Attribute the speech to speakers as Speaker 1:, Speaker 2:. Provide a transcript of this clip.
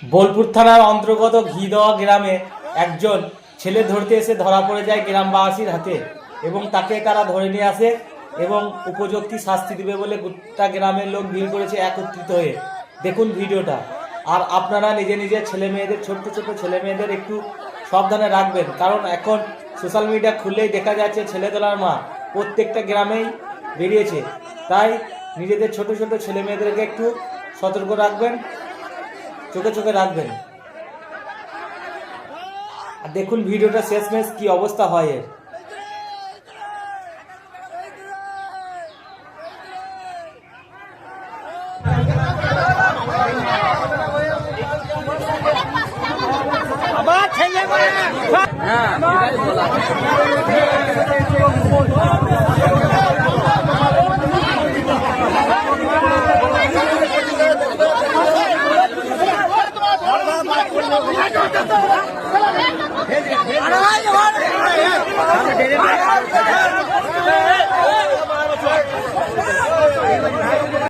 Speaker 1: বোলপুর থানার অন্তর্গত ঘিদেওয়া গ্রামে একজন ছেলে ধরতে এসে ধরা পড়ে যায় গ্রামবাসীর হাতে এবং তাকে তারা ধরে নিয়ে আসে এবং উপযুক্ত শাস্তি দেবে বলে গোটা গ্রামের লোক ভিড় করেছে একত্রিত হয়ে। দেখুন ভিডিওটা। আর আপনারা নিজে নিজের ছেলে মেয়েদের, ছোট্ট ছোট্ট ছেলে মেয়েদের একটু সাবধানে রাখবেন, কারণ এখন সোশ্যাল মিডিয়া খুললেই দেখা যাচ্ছে ছেলে তোলার মা প্রত্যেকটা গ্রামেই বেরিয়েছে। তাই নিজেদের ছোট ছোট ছেলে মেয়েদেরকে একটু সতর্ক রাখবেন, চোখে চোখে রাখবেন। আর দেখুন ভিডিওটা শেষমেশ কি অবস্থা হয় এর।
Speaker 2: আরে